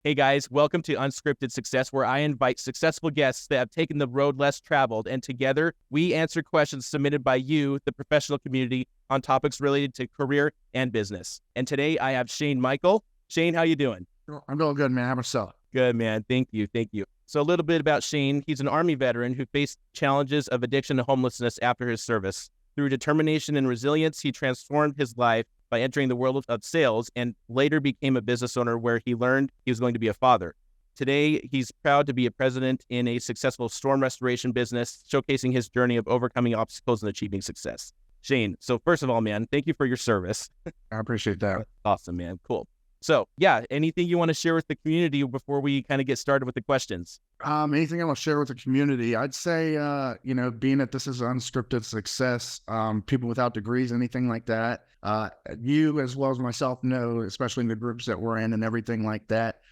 Hey guys, welcome to Unscripted Success, where I invite successful guests that have taken the road less traveled, and together we answer questions submitted by you, the professional community, on topics related to career and business. And today I have Shane Michael. Shane, how you doing? I'm doing good, man. How about yourself? Good, man. Thank you. So a little bit about Shane. He's an Army veteran who faced challenges of addiction and homelessness after his service. Through determination and resilience, he transformed his life by entering the world of sales and later became a business owner where he learned he was going to be a father. Today, he's proud to be a president in a successful storm restoration business, showcasing his journey of overcoming obstacles and achieving success. Shane, so first of all, man, thank you for your service. I appreciate that. Awesome, man. Cool. So yeah, anything you want to share with the community before we kind of get started with the questions? Anything I want to share with the community? I'd say, being that this is unscripted success, people without degrees, anything like that, you as well as myself know, especially in the groups that we're in and everything like that,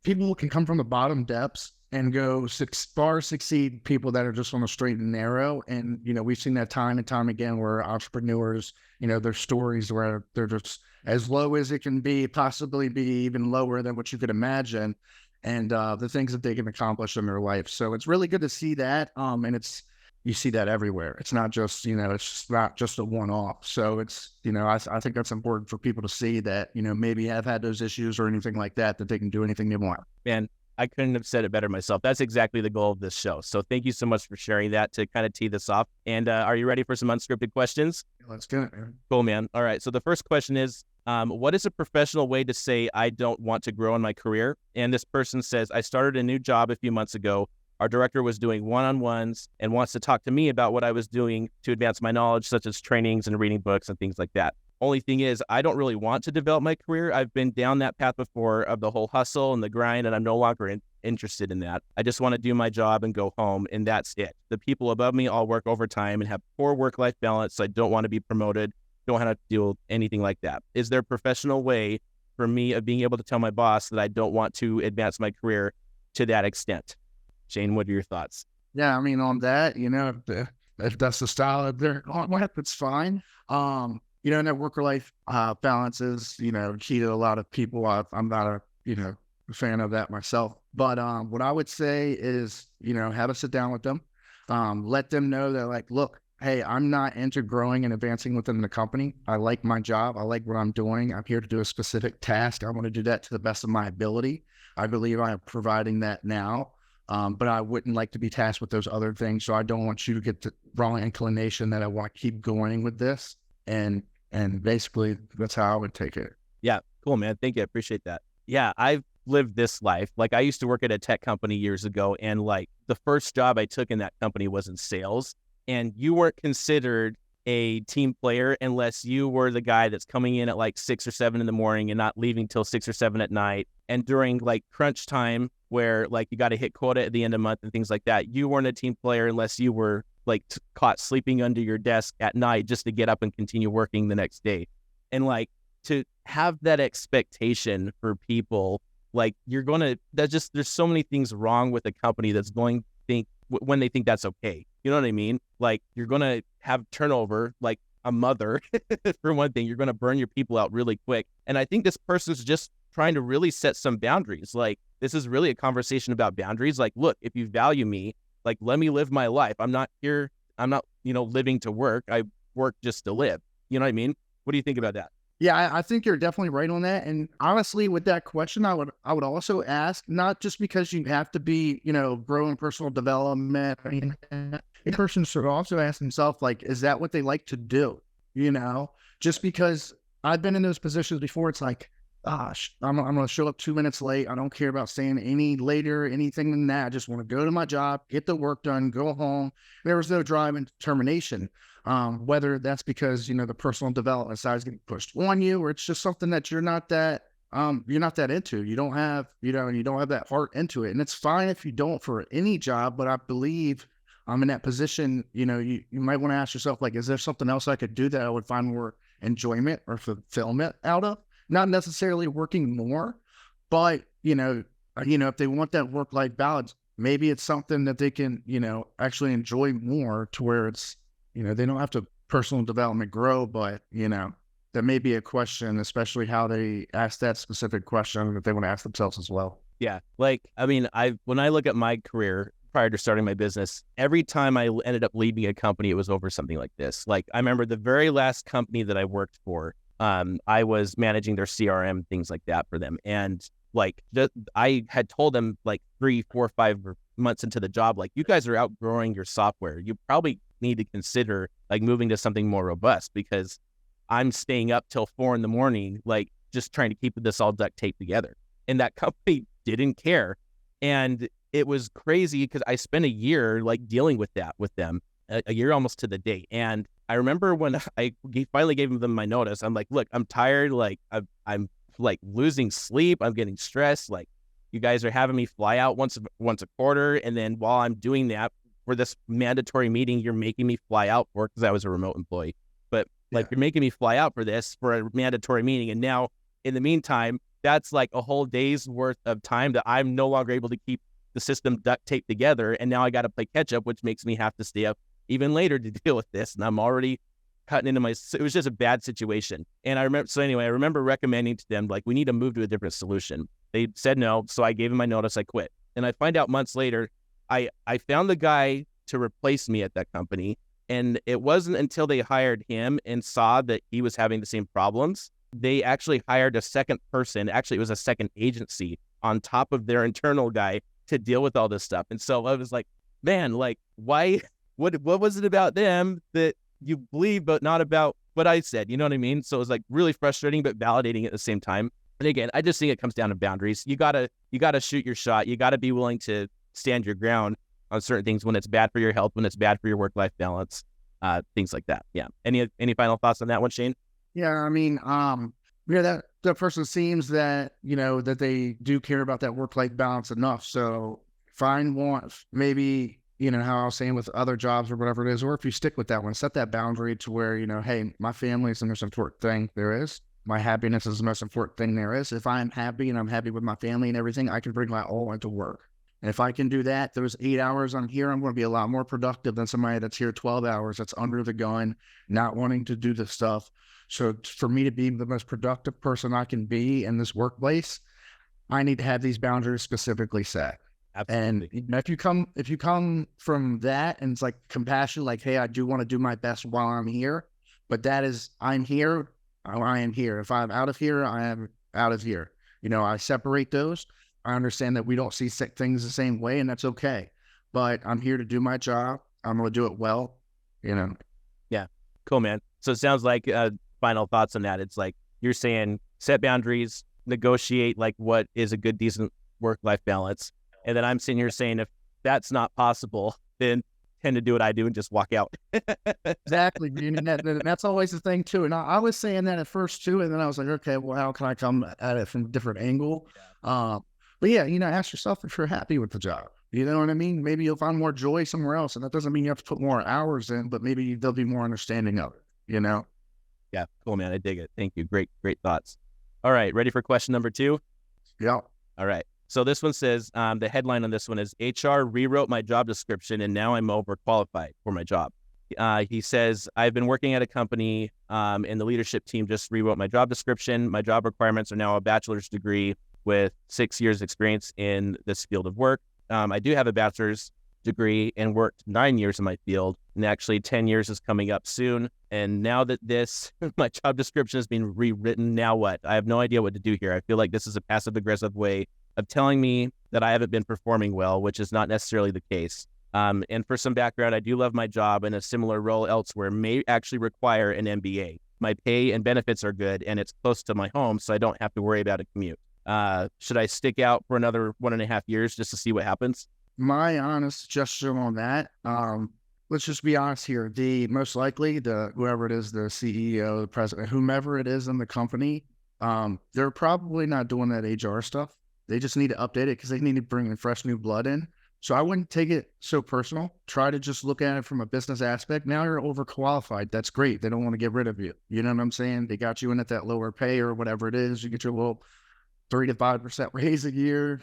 people can come from the bottom depths and go far succeed people that are just on the straight and narrow. And, we've seen that time and time again where entrepreneurs, their stories where they're just as low as it can be, possibly be even lower than what you could imagine, and the things that they can accomplish in their life. So it's really good to see that. And you see that everywhere. It's not just, it's not just a one-off. So it's, I think that's important for people to see that, maybe have had those issues or anything like that, that they can do anything they want. Man, I couldn't have said it better myself. That's exactly the goal of this show. So thank you so much for sharing that to kind of tee this off. And are you ready for some unscripted questions? Let's get it, man. Cool, man. All right. So the first question is, what is a professional way to say I don't want to grow in my career? And this person says, I started a new job a few months ago. Our director was doing one-on-ones and wants to talk to me about what I was doing to advance my knowledge, such as trainings and reading books and things like that. Only thing is, I don't really want to develop my career. I've been down that path before of the whole hustle and the grind, and I'm no longer interested in that. I just want to do my job and go home, and that's it. The people above me all work overtime and have poor work-life balance, so I don't want to be promoted, don't have to deal with anything like that. Is there a professional way for me of being able to tell my boss that I don't want to advance my career to that extent? Shane, what are your thoughts? Yeah, I mean, on that, if that's the style that they're on with, it's fine. And that work-life balance is, key to a lot of people. I'm not a, fan of that myself. But what I would say is, have a sit down with them. Let them know that, like, look, hey, I'm not into growing and advancing within the company. I like my job. I like what I'm doing. I'm here to do a specific task. I want to do that to the best of my ability. I believe I am providing that now. But I wouldn't like to be tasked with those other things. So I don't want you to get the wrong inclination that I want to keep going with this. And basically that's how I would take it. Yeah. Cool, man. Thank you. I appreciate that. Yeah. I've lived this life. Like, I used to work at a tech company years ago, and like the first job I took in that company was in sales, and you weren't considered a team player unless you were the guy that's coming in at like 6 or 7 in the morning and not leaving till 6 or 7 at night. And during like crunch time where like you got to hit quota at the end of the month and things like that, you weren't a team player unless you were like caught sleeping under your desk at night just to get up and continue working the next day. And like, to have that expectation for people, like, there's so many things wrong with a company that's going to think when they think that's okay. You know what I mean? Like, you're going to have turnover, like a mother, for one thing. You're going to burn your people out really quick. And I think this person's just trying to really set some boundaries. Like, this is really a conversation about boundaries. Like, look, if you value me, like, let me live my life. I'm not, living to work. I work just to live. You know what I mean? What do you think about that? Yeah, I think you're definitely right on that. And honestly, with that question, I would also ask, not just because you have to be, growing personal development. I mean, a person should also ask himself, like, is that what they like to do? Just because I've been in those positions before, it's like, gosh, I'm going to show up 2 minutes late. I don't care about staying any later, anything than that. I just want to go to my job, get the work done, go home. There was no drive and determination. Whether that's because, the personal development side is getting pushed on you, or it's just something that you're not that into. You don't have, you don't have that heart into it. And it's fine if you don't for any job, but I believe I'm in that position. You might want to ask yourself, like, is there something else I could do that I would find more enjoyment or fulfillment out of? Not necessarily working more, but, if they want that work-life balance, maybe it's something that they can, actually enjoy more, to where it's, they don't have to personal development grow, but, that may be a question, especially how they ask that specific question that they want to ask themselves as well. Yeah. Like, I mean, when I look at my career prior to starting my business, every time I ended up leaving a company, it was over something like this. Like, I remember the very last company that I worked for, I was managing their CRM, things like that for them. And like, I had told them like 3, 4, 5 months into the job, like, you guys are outgrowing your software. You probably need to consider like moving to something more robust, because I'm staying up till 4 a.m, like just trying to keep this all duct taped together. And that company didn't care. And it was crazy because I spent a year like dealing with that with them, a year almost to the date. And I remember when I finally gave them my notice, I'm like, look, I'm tired. Like I'm like losing sleep. I'm getting stressed. Like, you guys are having me fly out once a quarter. And then while I'm doing that for this mandatory meeting, you're making me fly out for, because I was a remote employee. But like, you're making me fly out for this, for a mandatory meeting. And now in the meantime, that's like a whole day's worth of time that I'm no longer able to keep the system duct taped together. And now I got to play catch up, which makes me have to stay up even later to deal with this. And I'm already cutting into it was just a bad situation. And I remember recommending to them, like, we need to move to a different solution. They said no. So I gave them my notice. I quit. And I find out months later, I found the guy to replace me at that company. And it wasn't until they hired him and saw that he was having the same problems, they actually hired a second person. Actually, it was a second agency on top of their internal guy to deal with all this stuff. And so I was like, man, like, why, what was it about them that you believe, but not about what I said? You know what I mean? So it was like really frustrating, but validating at the same time. And again, I just think it comes down to boundaries. You gotta shoot your shot. You gotta be willing to stand your ground on certain things when it's bad for your health, when it's bad for your work-life balance, things like that. Yeah. Any final thoughts on that one, Shane? Yeah, I mean, that person seems that, that they do care about that work-life balance enough. So find one, maybe, how I was saying with other jobs or whatever it is, or if you stick with that one, set that boundary to where, hey, my family is the most important thing there is. My happiness is the most important thing there is. If I'm happy and I'm happy with my family and everything, I can bring my all into work. And if I can do that, those 8 hours I'm here, I'm going to be a lot more productive than somebody that's here 12 hours, that's under the gun, not wanting to do this stuff. So for me to be the most productive person I can be in this workplace, I need to have these boundaries specifically set. Absolutely. And if you come from that and it's like compassion, like, hey, I do want to do my best while I'm here, but that is, I'm here, I am here. If I'm out of here, I am out of here. I separate those. I understand that we don't see things the same way, and that's okay. But I'm here to do my job. I'm going to do it well, Yeah. Cool, man. So it sounds like final thoughts on that. It's like you're saying set boundaries, negotiate like what is a good, decent work-life balance. And then I'm sitting here saying if that's not possible, then tend to do what I do and just walk out. Exactly. And that's always the thing too. And I was saying that at first too. And then I was like, okay, well, how can I come at it from a different angle? But yeah, ask yourself if you're happy with the job. You know what I mean? Maybe you'll find more joy somewhere else. And that doesn't mean you have to put more hours in, but maybe there'll be more understanding of it, Yeah. Cool, man. I dig it. Thank you. Great thoughts. All right. Ready for question number 2? Yeah. All right. So this one says, the headline on this one is HR rewrote my job description and now I'm overqualified for my job. He says, I've been working at a company and the leadership team just rewrote my job description. My job requirements are now a bachelor's degree with 6 years experience in this field of work. I do have a bachelor's degree and worked 9 years in my field, and actually 10 years is coming up soon. And now that my job description has been rewritten, now what? I have no idea what to do here. I feel like this is a passive aggressive way of telling me that I haven't been performing well, which is not necessarily the case. And for some background, I do love my job, and a similar role elsewhere may actually require an MBA. My pay and benefits are good, and it's close to my home, so I don't have to worry about a commute. Should I stick out for another 1.5 years just to see what happens? My honest suggestion on that, let's just be honest here. Most likely, whoever it is, the CEO, the president, whomever it is in the company, they're probably not doing that HR stuff. They just need to update it because they need to bring in fresh new blood in. So I wouldn't take it so personal. Try to just look at it from a business aspect. Now you're overqualified. That's great. They don't want to get rid of you. You know what I'm saying? They got you in at that lower pay or whatever it is. You get your little 3 to 5% raise a year,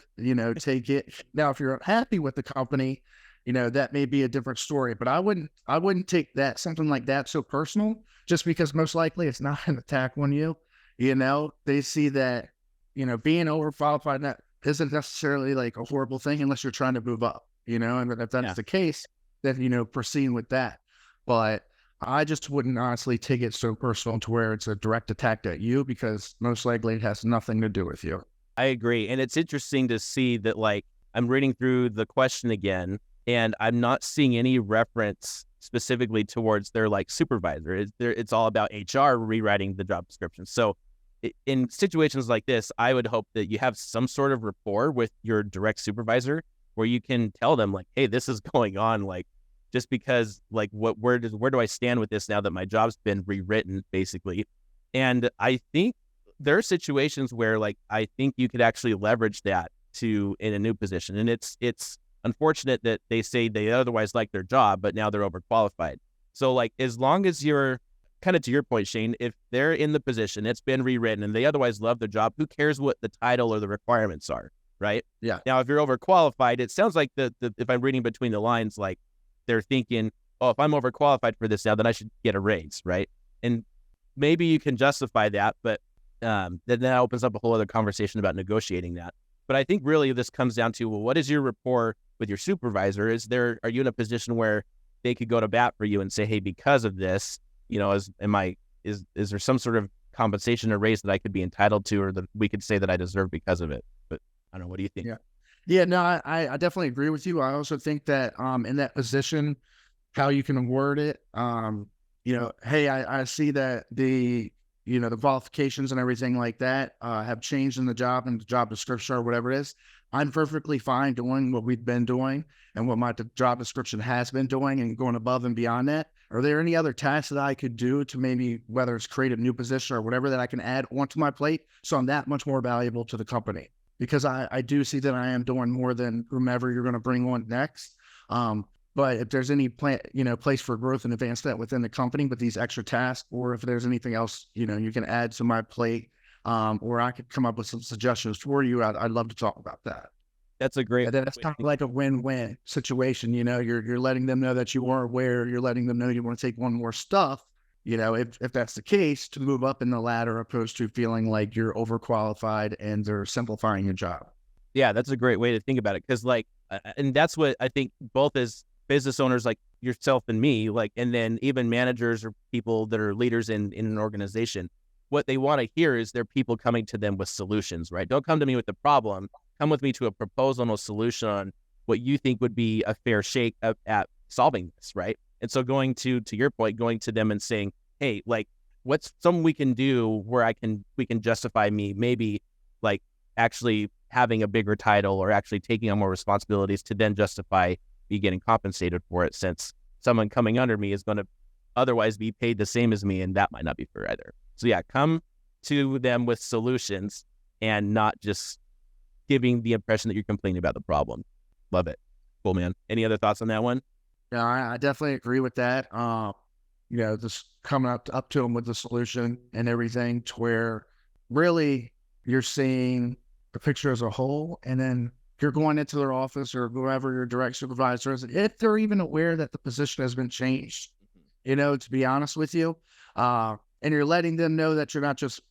take it. Now, if you're unhappy with the company, that may be a different story, but I wouldn't take something like that so personal. just because most likely it's not an attack on you. They see that, being overqualified that isn't necessarily like a horrible thing unless you're trying to move up, and if that's the case, then, proceed with that. But I just wouldn't honestly take it so personal to where it's a direct attack at you, because most likely it has nothing to do with you. I agree. And it's interesting to see that, like, I'm reading through the question again, and I'm not seeing any reference specifically towards their like supervisor. It's all about HR rewriting the job description. So in situations like this, I would hope that you have some sort of rapport with your direct supervisor where you can tell them like, hey, this is going on. Like, just because like where do I stand with this now that my job's been rewritten, basically. And I think there are situations where like I think you could actually leverage that in a new position. And it's unfortunate that they say they otherwise like their job, but now they're overqualified. So like, as long as you're kind of, to your point, Shane, if they're in the position, it's been rewritten and they otherwise love their job, who cares what the title or the requirements are, right? Yeah. Now, if you're overqualified, it sounds like if I'm reading between the lines, like they're thinking, oh, if I'm overqualified for this now, then I should get a raise, right? And maybe you can justify that, but then that opens up a whole other conversation about negotiating that. But I think really this comes down to, well, what is your rapport with your supervisor? Are you in a position where they could go to bat for you and say, hey, because of this, is there some sort of compensation or raise that I could be entitled to, or that we could say that I deserve because of it? But I don't know. What do you think? Yeah, no, I definitely agree with you. I also think that in that position, how you can word it, hey, I see that the qualifications and everything like that have changed in the job and the job description or whatever it is. I'm perfectly fine doing what we've been doing and what my job description has been doing and going above and beyond that. Are there any other tasks that I could do to maybe, whether it's create a new position or whatever, that I can add onto my plate so I'm that much more valuable to the company? Because I do see that I am doing more than whomever you're going to bring on next. But if there's any place for growth and advancement within the company with these extra tasks, or if there's anything else, you can add to my plate, or I could come up with some suggestions for you, I'd love to talk about that. That's a great. And then it's kind of like a win-win situation. You're letting them know that you are aware. You're letting them know you want to take on more stuff. If that's the case, to move up in the ladder, opposed to feeling like you're overqualified and they're simplifying your job. Yeah, that's a great way to think about it. Because like, and that's what I think both as business owners like yourself and me, like, and then even managers or people that are leaders in an organization, what they want to hear is their people coming to them with solutions, right? Don't come to me with the problem. Come with me to a proposal and a solution on what you think would be a fair shake at solving this, right? And so going to your point, going to them and saying, hey, like, what's something we can do where we can justify me maybe like actually having a bigger title or actually taking on more responsibilities to then justify me getting compensated for it, since someone coming under me is going to otherwise be paid the same as me, and that might not be fair either. So yeah, come to them with solutions and not just giving the impression that you're complaining about the problem. Love it. Cool, man. Any other thoughts on that one? Yeah, I definitely agree with that. Just coming up to them with the solution and everything, to where really you're seeing the picture as a whole, and then you're going into their office or whoever your direct supervisor is, if they're even aware that the position has been changed, to be honest with you, and you're letting them know that you're not just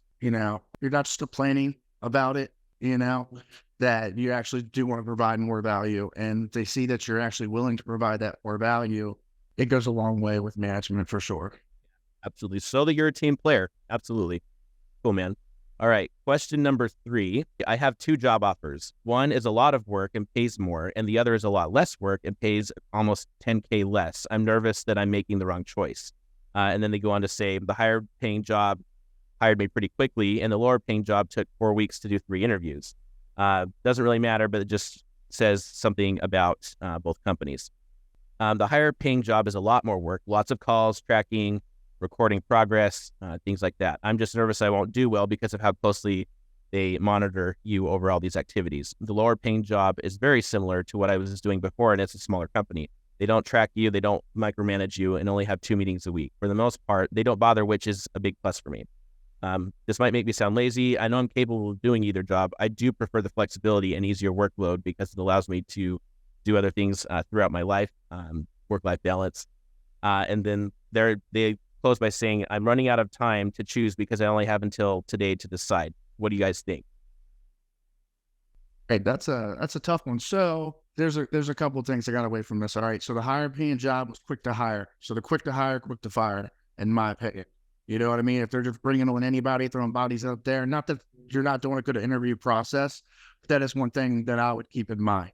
complaining about it, that you actually do want to provide more value, and they see that you're actually willing to provide that more value, it goes a long way with management for sure. Absolutely. So that you're a team player. Absolutely. Cool, man. All right. Question number 3. I have 2 job offers. One is a lot of work and pays more, and the other is a lot less work and pays almost $10K less. I'm nervous that I'm making the wrong choice. And then they go on to say the higher paying job hired me pretty quickly, and the lower paying job took 4 weeks to do 3 interviews. Doesn't really matter, but it just says something about both companies. The higher paying job is a lot more work, lots of calls, tracking, recording progress, things like that. I'm just nervous I won't do well because of how closely they monitor you over all these activities. The lower paying job is very similar to what I was doing before, and it's a smaller company. They don't track you, they don't micromanage you, and only have 2 meetings a week. For the most part, they don't bother, which is a big plus for me. This might make me sound lazy. I know I'm capable of doing either job. I do prefer the flexibility and easier workload because it allows me to do other things throughout my life, work-life balance. And then they close by saying I'm running out of time to choose because I only have until today to decide. What do you guys think? Hey, that's a tough one. So there's a couple of things I got away from this. All right. So the higher paying job was quick to hire. So the quick to hire, quick to fire, in my opinion. You know what I mean? If they're just bringing on anybody, throwing bodies out there, not that you're not doing a good interview process, but that is one thing that I would keep in mind.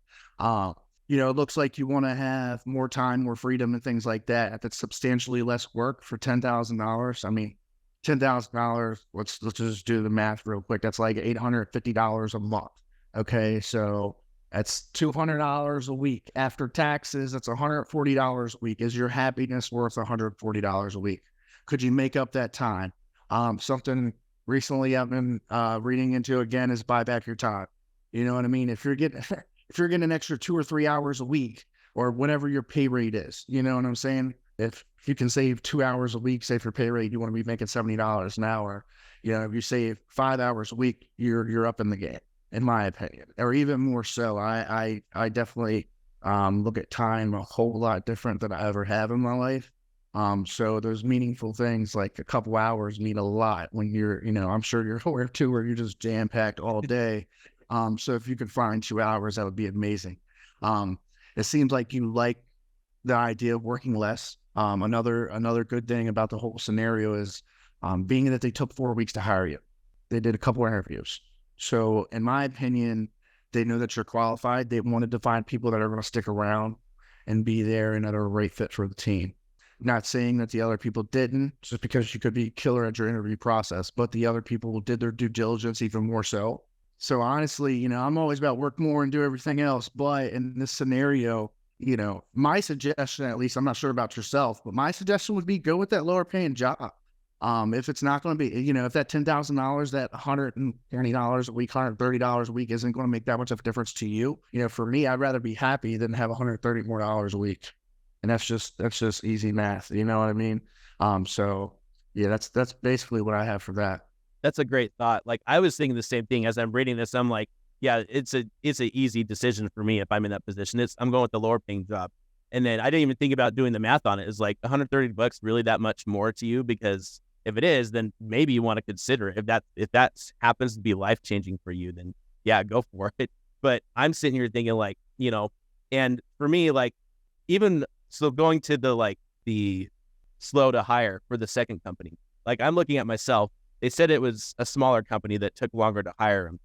It looks like you want to have more time, more freedom, and things like that. If it's substantially less work for $10,000, I mean, $10,000. Let's just do the math real quick. That's like $850 a month. Okay, so that's $200 a week after taxes. That's $140 a week. Is your happiness worth $140 a week? Could you make up that time? Something recently I've been reading into again is buy back your time. You know what I mean? If you're getting an extra 2 or 3 hours a week or whatever your pay rate is, you know what I'm saying? If you can save 2 hours a week, say for pay rate, you want to be making $70 an hour. If you save 5 hours a week, you're up in the game, in my opinion, or even more so. I definitely look at time a whole lot different than I ever have in my life. So those meaningful things like a couple hours mean a lot when you're, I'm sure you're aware too, where you're just jam packed all day. So if you could find 2 hours, that would be amazing. It seems like you like the idea of working less. Another good thing about the whole scenario is being that they took 4 weeks to hire you. They did a couple of interviews. So in my opinion, they know that you're qualified. They wanted to find people that are going to stick around and be there and that are a right fit for the team. Not saying that the other people didn't, just because you could be killer at your interview process, but the other people did their due diligence even more so. So honestly, I'm always about work more and do everything else. But in this scenario, my suggestion, at least, I'm not sure about yourself, but my suggestion would be go with that lower paying job. If it's not going to be, if that $10,000, that $120 a week, $130 a week isn't going to make that much of a difference to you. For me, I'd rather be happy than have $130 more a week. And that's just easy math. You know what I mean? So yeah, that's basically what I have for that. That's a great thought. Like, I was thinking the same thing as I'm reading this. I'm like, yeah, it's a easy decision for me if I'm in that position. I'm going with the lower paying job. And then I didn't even think about doing the math on it. It's like $130 really that much more to you? Because if it is, then maybe you want to consider it. If that happens to be life changing for you, then yeah, go for it. But I'm sitting here thinking like, and for me, like, even so, going to the slow to hire for the second company, like, I'm looking at myself. They said it was a smaller company that took longer to hire them.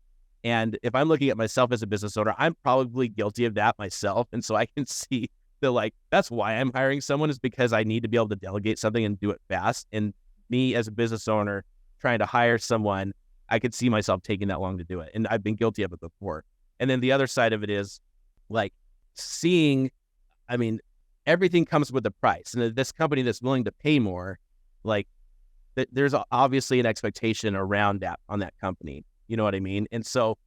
And if I'm looking at myself as a business owner, I'm probably guilty of that myself. And so I can see that, that's why I'm hiring someone, is because I need to be able to delegate something and do it fast. And me as a business owner trying to hire someone, I could see myself taking that long to do it. And I've been guilty of it before. And then the other side of it is everything comes with a price. And this company that's willing to pay more, there's obviously an expectation around that on that company. You know what I mean? And so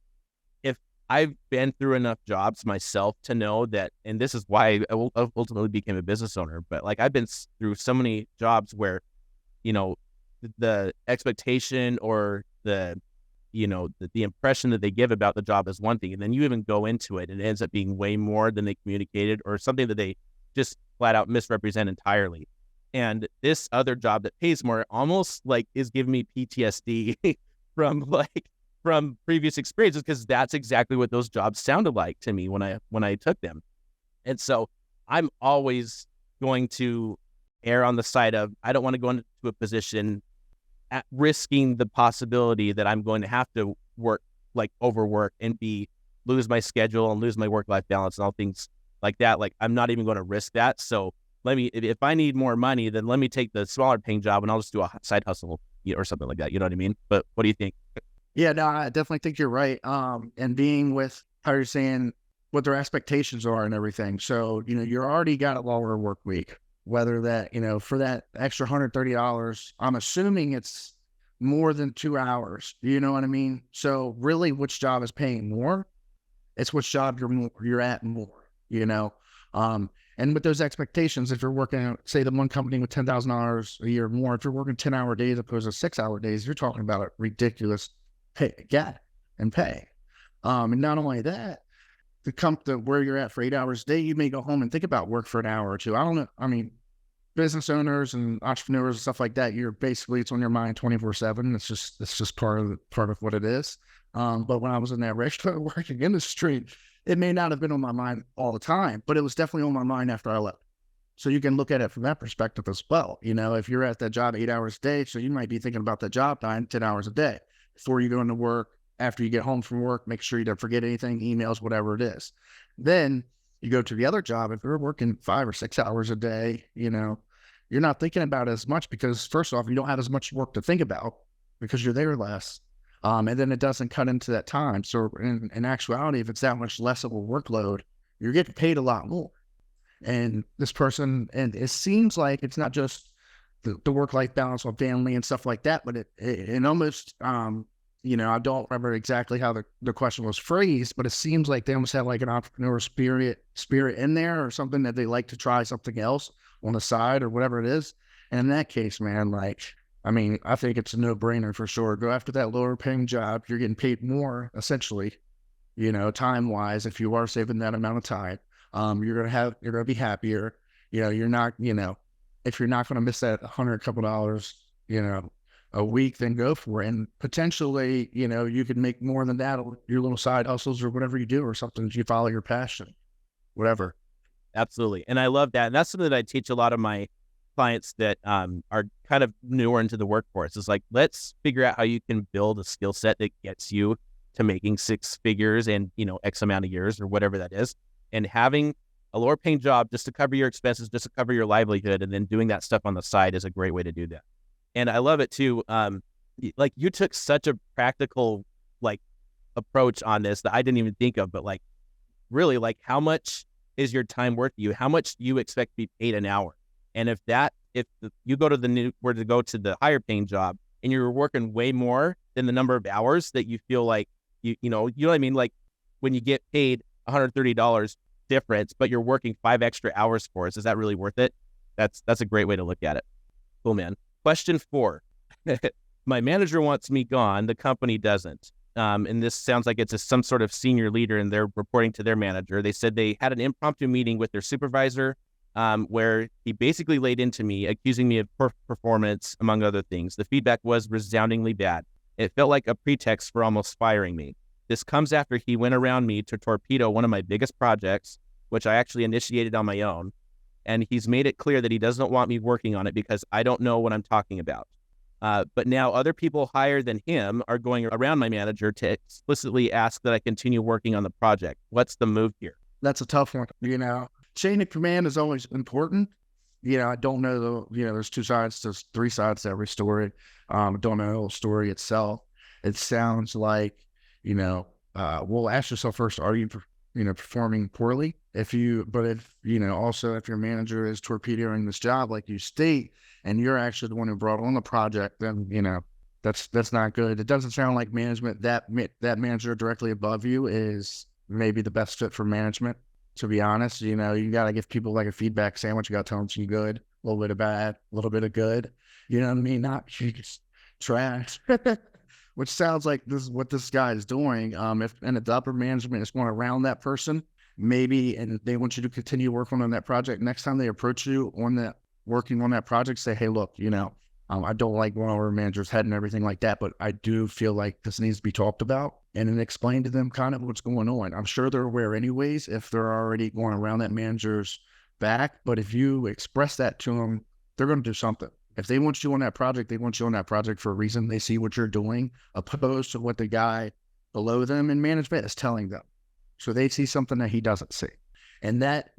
if I've been through enough jobs myself to know that, and this is why I ultimately became a business owner, but I've been through so many jobs where, the expectation or the impression that they give about the job is one thing. And then you even go into it and it ends up being way more than they communicated, or something that they just flat out misrepresent entirely. And this other job that pays more almost is giving me PTSD from previous experiences, because that's exactly what those jobs sounded like to me when I took them. And so I'm always going to err on the side of, I don't want to go into a position at risking the possibility that I'm going to have to work, overwork and lose my schedule and lose my work-life balance and all things like that. I'm not even going to risk that. So if I need more money, then let me take the smaller paying job and I'll just do a side hustle or something like that. You know what I mean? But what do you think? Yeah, no, I definitely think you're right. And being with how you're saying what their expectations are and everything. So, you're already got a longer work week, whether that, for that extra $130, I'm assuming it's more than 2 hours. You know what I mean? So really, which job is paying more? It's which job you're at more, and with those expectations, if you're working at, say, the one company with $10,000 a year more, if you're working 10-hour days opposed to 6-hour days, you're talking about a ridiculous gap and pay. And not only that, where you're at for 8 hours a day, you may go home and think about work for an hour or two. I don't know. I mean, business owners and entrepreneurs and stuff like that, it's on your mind 24/7. It's just part of what it is. But when I was in that restaurant working industry, it may not have been on my mind all the time, but it was definitely on my mind after I left. So you can look at it from that perspective as well. If you're at that job 8 hours a day, so you might be thinking about that job 9-10 hours a day before you go into work. After you get home from work, make sure you don't forget anything, emails, whatever it is. Then you go to the other job. If you're working 5 or 6 hours a day, you're not thinking about it as much because first off, you don't have as much work to think about because you're there less. And then it doesn't cut into that time. So in actuality, if it's that much less of a workload, you're getting paid a lot more. And this person, and it seems like it's not just the work-life balance with family and stuff like that, but it almost, I don't remember exactly how the question was phrased, but it seems like they almost have like an entrepreneur spirit in there or something that they like to try something else on the side or whatever it is. And in that case, man, I think it's a no-brainer for sure. Go after that lower-paying job. You're getting paid more, essentially, time-wise, if you are saving that amount of time. You're gonna be happier. You're not, if you're not gonna miss that couple dollars, a week, then go for it. And potentially, you could make more than that with your little side hustles or whatever you do or something. You follow your passion, whatever. Absolutely. And I love that. And that's something that I teach a lot of my clients that are kind of newer into the workforce. Is like, let's figure out how you can build a skill set that gets you to making 6 figures and, X amount of years or whatever that is. And having a lower paying job just to cover your expenses, just to cover your livelihood, and then doing that stuff on the side is a great way to do that. And I love it too. Like you took such a practical, approach on this that I didn't even think of, but really, how much is your time worth to you? How much do you expect to be paid an hour? And if you go to the higher paying job and you're working way more than the number of hours that you feel like you know what I mean? Like when you get paid $130 difference, but you're working 5 extra hours for us, is that really worth it? That's a great way to look at it. Cool, man. Question 4. My manager wants me gone. The company doesn't. And this sounds like it's some sort of senior leader and they're reporting to their manager. They said they had an impromptu meeting with their supervisor where he basically laid into me, accusing me of poor performance, among other things. The feedback was resoundingly bad. It felt like a pretext for almost firing me. This comes after he went around me to torpedo one of my biggest projects, which I actually initiated on my own. And he's made it clear that he doesn't want me working on it because I don't know what I'm talking about. But now other people higher than him are going around my manager to explicitly ask that I continue working on the project. What's the move here? That's a tough one. Chain of command is always important. I don't know there's 2 sides, there's 3 sides to every story. Don't know the whole story itself. It sounds like, well, ask yourself first, are you performing poorly? If your manager is torpedoing this job, like you state, and you're actually the one who brought on the project, then, that's not good. It doesn't sound like management, that manager directly above you is maybe the best fit for management, to be honest. You got to give people like a feedback sandwich. You got to tell them some good, a little bit of bad, a little bit of good. You know what I mean? Not just trash. Which sounds like this is what this guy is doing. If the upper management is going around that person, maybe, and they want you to continue working on that project. Next time they approach you working on that project, say, hey, look, I don't like going over a manager's head and everything like that, but I do feel like this needs to be talked about, and then explain to them kind of what's going on. I'm sure they're aware anyways if they're already going around that manager's back, but if you express that to them, they're going to do something. If they want you on that project, they want you on that project for a reason. They see what you're doing, opposed to what the guy below them in management is telling them. So they see something that he doesn't see. And that,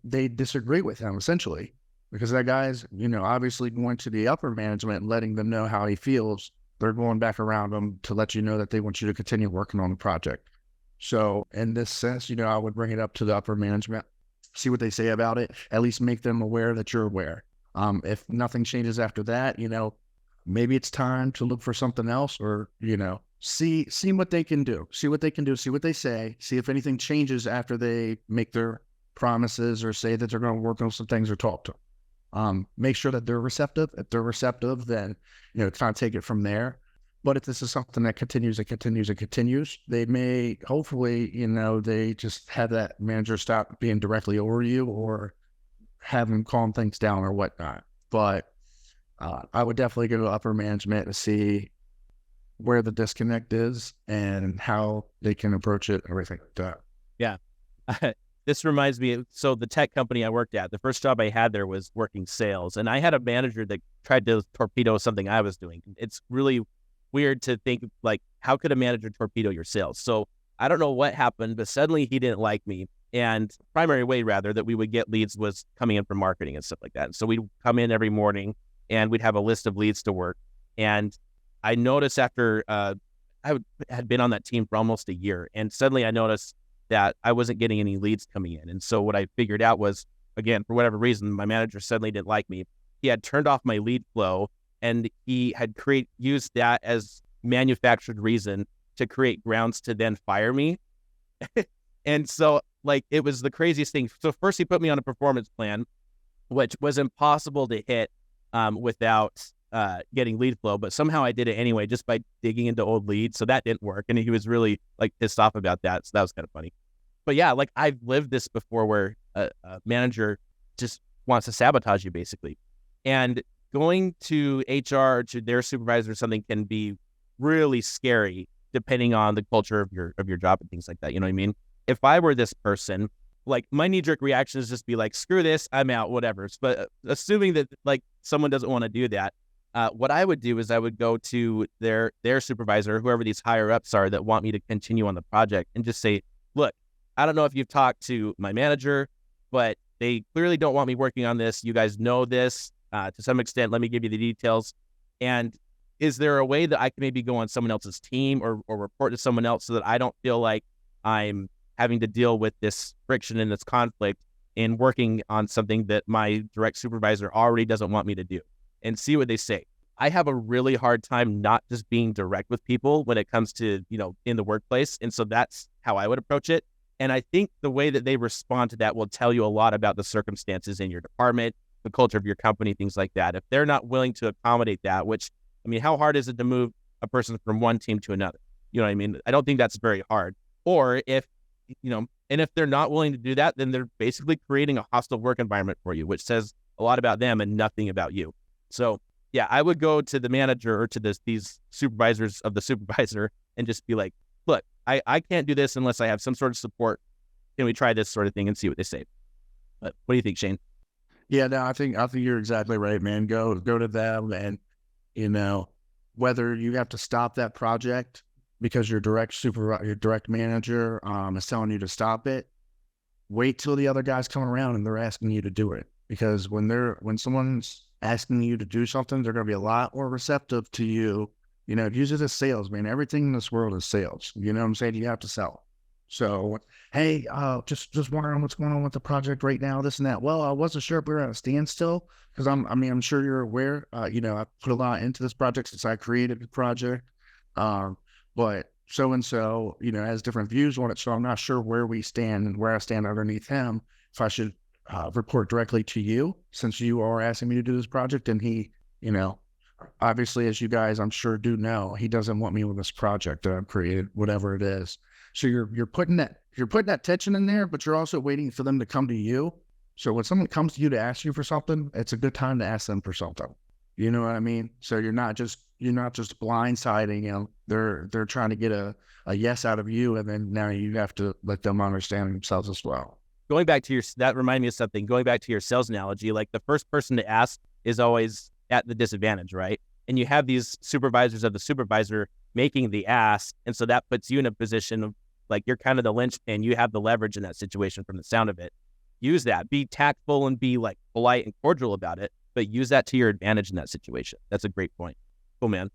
they disagree with him essentially, because that guy's, obviously going to the upper management and letting them know how he feels. They're going back around him to let you know that they want you to continue working on the project. So in this sense, I would bring it up to the upper management, see what they say about it, at least make them aware that you're aware. If nothing changes after that, maybe it's time to look for something else, or, see what they can do, see what they say, see if anything changes after they make their promises or say that they're going to work on some things or talk to them. Make sure that they're receptive. If they're receptive, then, kind of take it from there. But if this is something that continues, they may, hopefully, they just have that manager stop being directly over you, or have them calm things down or whatnot. But I would definitely go to upper management to see where the disconnect is and how they can approach it, everything like that. Yeah. This reminds me, so the tech company I worked at, the first job I had there was working sales, and I had a manager that tried to torpedo something I was doing. It's really weird to think, like, how could a manager torpedo your sales? So I don't know what happened, but suddenly he didn't like me. And primary way, rather, that we would get leads was coming in from marketing and stuff like that. And so we'd come in every morning and we'd have a list of leads to work. And I noticed after had been on that team for almost a year, and suddenly I noticed that I wasn't getting any leads coming in. And so what I figured out was, again, for whatever reason, my manager suddenly didn't like me. He had turned off my lead flow, and he had used that as manufactured reason to create grounds to then fire me. And so, like, it was the craziest thing. So first he put me on a performance plan, which was impossible to hit without getting lead flow, but somehow I did it anyway, just by digging into old leads. So that didn't work. And he was really, like, pissed off about that. So that was kind of funny. But yeah, like, I've lived this before where a manager just wants to sabotage you, basically. And going to HR or to their supervisor or something can be really scary depending on the culture of your job and things like that. You know what I mean? If I were this person, like, my knee-jerk reaction is just be like, screw this, I'm out, whatever. But assuming that, like, someone doesn't want to do that, what I would do is I would go to their supervisor, whoever these higher ups are that want me to continue on the project, and just say, look, I don't know if you've talked to my manager, but they clearly don't want me working on this. You guys know this to some extent. Let me give you the details. And is there a way that I can maybe go on someone else's team or report to someone else so that I don't feel like I'm having to deal with this friction and this conflict in working on something that my direct supervisor already doesn't want me to do? And see what they say. I have a really hard time not just being direct with people when it comes to, in the workplace. And so that's how I would approach it. And I think the way that they respond to that will tell you a lot about the circumstances in your department, the culture of your company, things like that. If they're not willing to accommodate that, which, I mean, how hard is it to move a person from one team to another? You know what I mean? I don't think that's very hard. Or if, and if they're not willing to do that, then they're basically creating a hostile work environment for you, which says a lot about them and nothing about you. So yeah, I would go to the manager or to these supervisors of the supervisor and just be like, look, I can't do this unless I have some sort of support. Can we try this sort of thing and see what they say? But what do you think, Shane? Yeah, no, I think you're exactly right, man. Go to them, and whether you have to stop that project because your direct manager is telling you to stop it, wait till the other guy's coming around and they're asking you to do it. Because when someone's asking you to do something, they're going to be a lot more receptive to you. Use it as sales, man. Everything in this world is sales. You know what I'm saying? You have to sell. So, hey, just wondering what's going on with the project right now, this and that. Well, I wasn't sure if we were at a standstill because I'm sure you're aware. I put a lot into this project since I created the project. But so-and-so, has different views on it. So I'm not sure where we stand and where I stand underneath him. If I should report directly to you since you are asking me to do this project. And he, obviously, as you guys, I'm sure do know, he doesn't want me with this project that I've created, whatever it is. So you're putting that tension in there, but you're also waiting for them to come to you. So when someone comes to you to ask you for something, it's a good time to ask them for something. You know what I mean? So you're not just blindsiding them. They're trying to get a yes out of you, and then now you have to let them understand themselves as well. Going back to that reminded me of something. Going back to your sales analogy, like, the first person to ask is always at the disadvantage, right? And you have these supervisors of the supervisor making the ask. And so that puts you in a position of, like, you're kind of the linchpin. You have the leverage in that situation from the sound of it. Use that. Be tactful and be, like, polite and cordial about it, but use that to your advantage in that situation. That's a great point. Cool, man.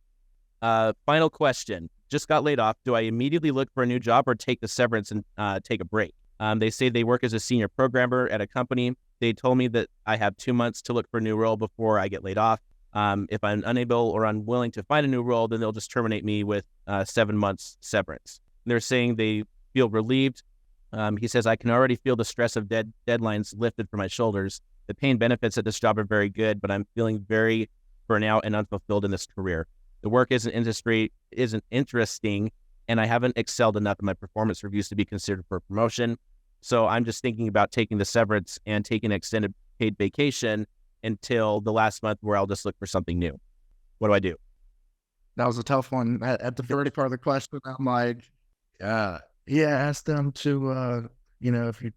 Final question. Just got laid off. Do I immediately look for a new job or take the severance and take a break? They say they work as a senior programmer at a company. They told me that I have 2 months to look for a new role before I get laid off. If I'm unable or unwilling to find a new role, then they'll just terminate me with 7 months severance. They're saying they feel relieved. He says, I can already feel the stress of deadlines lifted from my shoulders. The pay and benefits at this job are very good, but I'm feeling very burnt out and unfulfilled in this career. The work isn't interesting, and I haven't excelled enough in my performance reviews to be considered for a promotion. So I'm just thinking about taking the severance and taking an extended paid vacation until the last month where I'll just look for something new. What do I do? That was a tough one. At the very part of the question, I'm like, ask them to, if you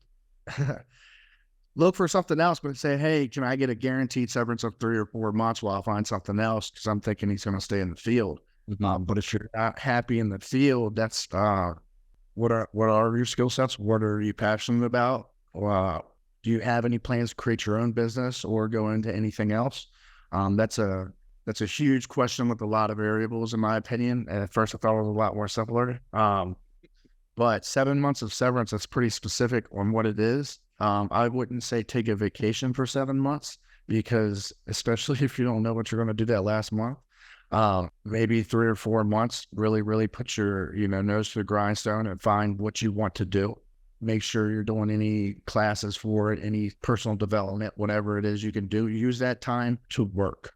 look for something else, but say, hey, can I get a guaranteed severance of 3 or 4 months while I find something else? Because I'm thinking he's going to stay in the field. But if you're not happy in the field, that's what are your skill sets? What are you passionate about? Do you have any plans to create your own business or go into anything else? That's a huge question with a lot of variables, in my opinion. And at first, I thought it was a lot more simpler. But 7 months of severance, that's pretty specific on what it is. I wouldn't say take a vacation for 7 months, because especially if you don't know what you're going to do that last month, maybe 3 or 4 months, really, really put your, nose to the grindstone and find what you want to do. Make sure you're doing any classes for it, any personal development, whatever it is you can do. Use that time to work.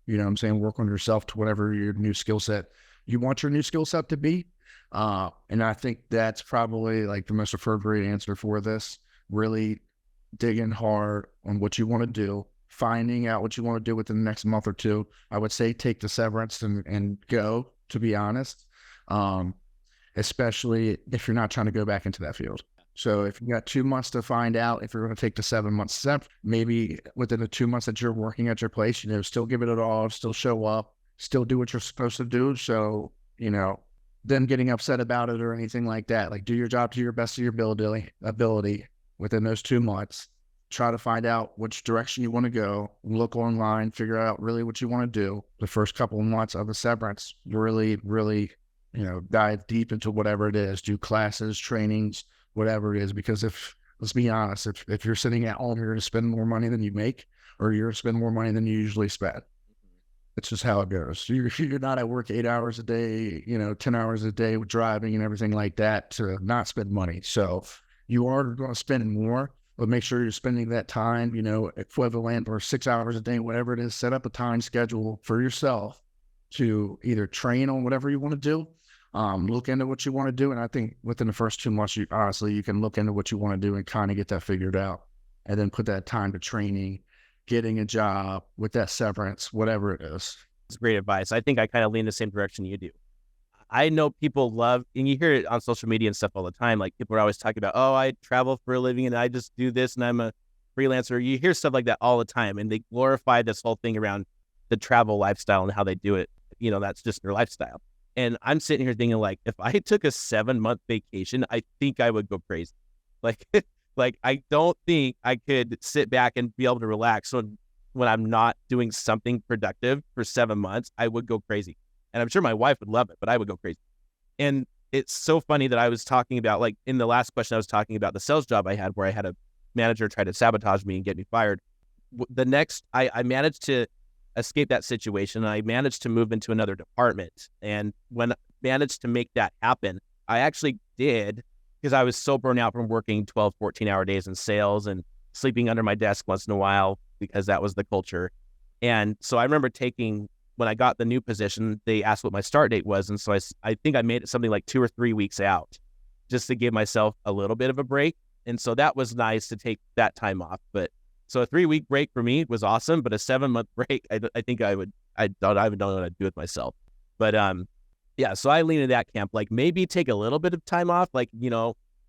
You know what I'm saying? Work on yourself to whatever your new skill set you want your new skill set to be. And I think that's probably like the most appropriate answer for this. Really digging hard on what you want to do, finding out what you want to do within the next month or two. I would say take the severance and go, to be honest, especially if you're not trying to go back into that field. So if you got 2 months to find out if you're going to take the 7 months step, maybe within the 2 months that you're working at your place, still give it all, still show up, still do what you're supposed to do. So, them getting upset about it or anything like that, like do your job to your best of your ability within those 2 months. Try to find out which direction you want to go, look online, figure out really what you want to do. The first couple of months of the severance, really, really, dive deep into whatever it is, do classes, trainings, whatever it is, because let's be honest, if you're sitting at home, you're going to spend more money than you make, or you're going to spend more money than you usually spend. It's just how it goes. You're not at work 8 hours a day, 10 hours a day with driving and everything like that to not spend money. So you are going to spend more, but make sure you're spending that time, equivalent, or 6 hours a day, whatever it is. Set up a time schedule for yourself to either train on whatever you want to do, look into what you want to do. And I think within the first 2 months, you can look into what you want to do and kind of get that figured out, and then put that time to training, getting a job with that severance, whatever it is. It's great advice. I think I kind of lean the same direction you do. I know people love, and you hear it on social media and stuff all the time. Like people are always talking about, oh, I travel for a living and I just do this and I'm a freelancer. You hear stuff like that all the time, and they glorify this whole thing around the travel lifestyle and how they do it. That's just their lifestyle. And I'm sitting here thinking, like, if I took a 7-month vacation, I think I would go crazy. Like, I don't think I could sit back and be able to relax. So when I'm not doing something productive for 7 months, I would go crazy. And I'm sure my wife would love it, but I would go crazy. And it's so funny that I was talking about, like in the last question, I was talking about the sales job I had where I had a manager try to sabotage me and get me fired. I managed to escape that situation. I managed to move into another department. And when I managed to make that happen, I actually did, because I was so burnt out from working 12, 14-hour days in sales and sleeping under my desk once in a while because that was the culture. And so I remember when I got the new position, they asked what my start date was. And so I think I made it something like 2 or 3 weeks out just to give myself a little bit of a break. And so that was nice to take that time off. But so a 3-week break for me was awesome, but a 7-month break, I think I don't even know what I'd do with myself. But yeah, so I lean into that camp, like maybe take a little bit of time off, like,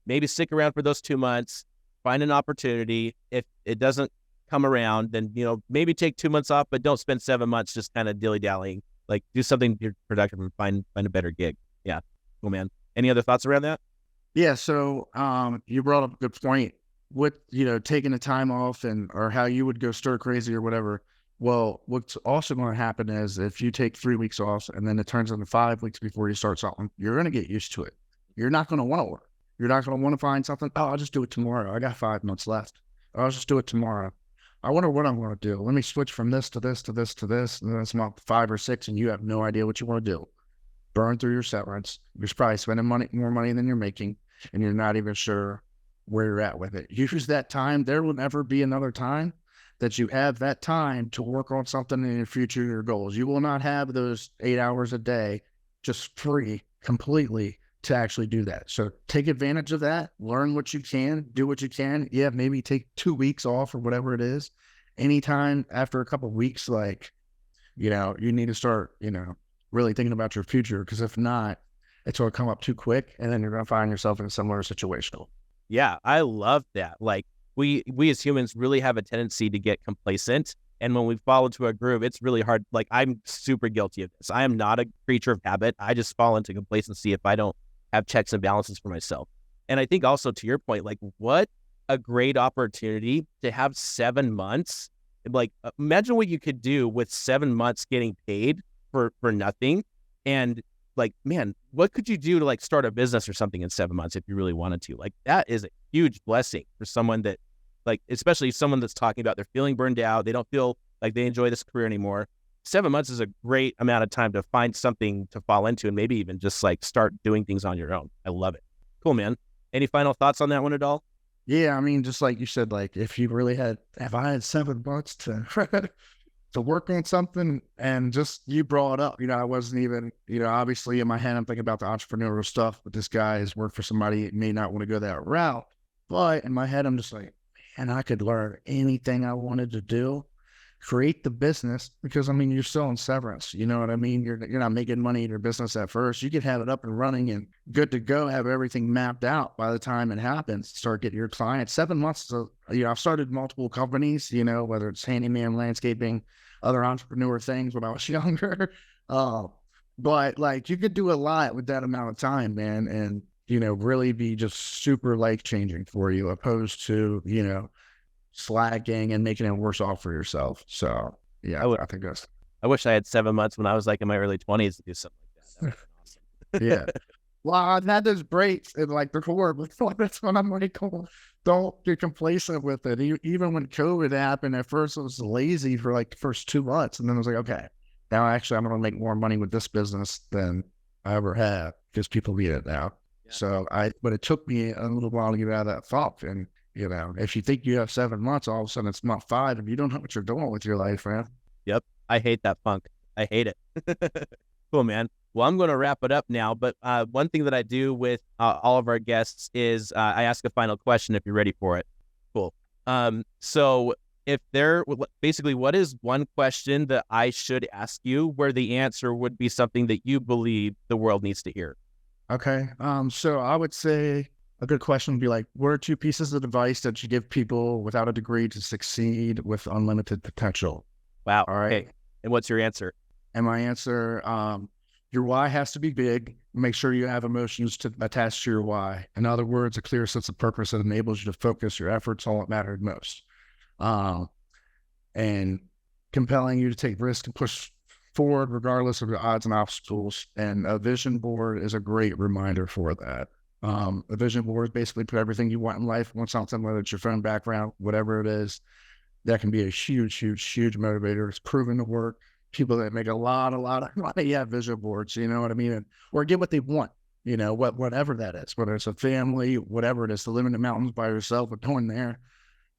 maybe stick around for those 2 months, find an opportunity. If it doesn't come around, then, maybe take 2 months off, but don't spend 7 months just kind of dilly-dallying. Like do something productive and find a better gig. Yeah. Cool, man. Any other thoughts around that? Yeah. So you brought up a good point with, taking the time off or how you would go stir crazy or whatever. Well, what's also going to happen is if you take 3 weeks off and then it turns into 5 weeks before you start something, you're going to get used to it. You're not going to want to work. You're not going to want to find something. Oh, I'll just do it tomorrow. I got 5 months left. I'll just do it tomorrow. I wonder what I'm going to do. Let me switch from this to this to this to this. And then it's month 5 or 6 and you have no idea what you want to do. Burn through your severance. You're probably spending more money than you're making, and you're not even sure where you're at with it. Use that time. There will never be another time that you have that time to work on something in your future, your goals. You will not have those 8 hours a day just free completely to actually do that. So take advantage of that, learn what you can, do what you can. Yeah, maybe take 2 weeks off or whatever it is. Anytime after a couple of weeks, like, you need to start, really thinking about your future, because if not, it's going to come up too quick, and then you're going to find yourself in a similar situation. Yeah, I love that. Like we as humans really have a tendency to get complacent. And when we fall into a groove, it's really hard. Like I'm super guilty of this. I am not a creature of habit. I just fall into complacency if I don't have checks and balances for myself. And I think also to your point, like what a great opportunity to have 7 months. Like imagine what you could do with 7 months getting paid for nothing. And like, man, what could you do to like start a business or something in 7 months if you really wanted to? Like that is a huge blessing for someone that, like, especially someone that's talking about they're feeling burned out. They don't feel like they enjoy this career anymore. 7 months is a great amount of time to find something to fall into and maybe even just like start doing things on your own. I love it. Cool, man. Any final thoughts on that one at all? Yeah, I mean, just like you said, like if I had 7 months to to work on something, and just you brought up, I wasn't even, obviously in my head I'm thinking about the entrepreneurial stuff, but this guy has worked for somebody that may not want to go that route. But in my head, I'm just like, man, I could learn anything I wanted to do, create the business, because I mean, you're still in severance. You know what I mean? You're not making money in your business at first. You could have it up and running and good to go, have everything mapped out by the time it happens, start getting your clients. 7 months is I've started multiple companies, whether it's handyman, landscaping, other entrepreneur things when I was younger. But like you could do a lot with that amount of time, man. And, really be just super life changing for you, opposed to, slacking and making it worse off for yourself. So yeah, I think that's. I wish I had 7 months when I was like in my early 20s to do something like that. That would have been awesome. Yeah. Well, I've had those breaks in like the core, but that's when I'm like, oh, don't get complacent with it. Even when COVID happened, at first I was lazy for like the first 2 months. And then I was like, okay, now actually I'm going to make more money with this business than I ever have, because people need it now. Yeah. So but it took me a little while to get out of that thought. And, if you think you have 7 months, all of a sudden it's month 5 and you don't know what you're doing with your life, man. Yep. I hate that funk. I hate it. Cool, man. Well, I'm going to wrap it up now, but one thing that I do with all of our guests is I ask a final question if you're ready for it. Cool. So basically, what is one question that I should ask you where the answer would be something that you believe the world needs to hear? Okay. So I would say a good question would be like, what are 2 pieces of advice that you give people without a degree to succeed with unlimited potential? Wow. All right. Okay. And what's your answer? And my answer, your why has to be big. Make sure you have emotions attached to your why. In other words, a clear sense of purpose that enables you to focus your efforts on what mattered most. And compelling you to take risks and push forward regardless of the odds and obstacles. And a vision board is a great reminder for that. A vision board is basically put everything you want in life, want something, whether it's your phone background, whatever it is. That can be a huge, huge, huge motivator. It's proven to work. People that make a lot of money have vision boards, you know what I mean? Or get what they want, whatever that is, whether it's a family, whatever it is, to live in the mountains by yourself, but going there,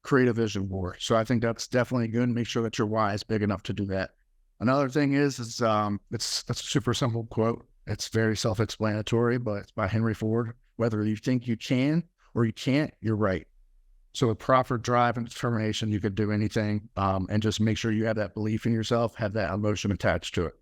create a vision board. So I think that's definitely good. Make sure that your why is big enough to do that. Another thing is that's a super simple quote. It's very self-explanatory, but it's by Henry Ford. Whether you think you can or you can't, you're right. So with proper drive and determination, you could do anything, and just make sure you have that belief in yourself, have that emotion attached to it.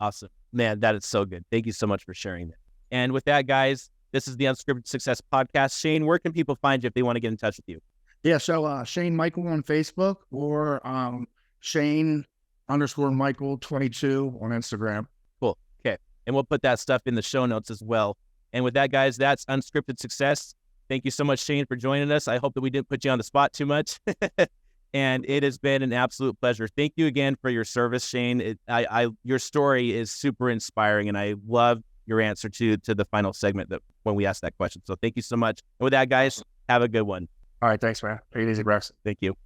Awesome. Man, that is so good. Thank you so much for sharing that. And with that, guys, this is the Unscripted Success Podcast. Shane, where can people find you if they want to get in touch with you? Yeah, so Shane Michael on Facebook, or Shane_Michael22 on Instagram. Cool. Okay. And we'll put that stuff in the show notes as well. And with that, guys, that's Unscripted Success. Thank you so much, Shane, for joining us. I hope that we didn't put you on the spot too much. And it has been an absolute pleasure. Thank you again for your service, Shane. Your story is super inspiring, and I love your answer to the final segment when we asked that question. So thank you so much. And with that, guys, have a good one. All right. Thanks, man. Take it easy, Braxton. Thank you.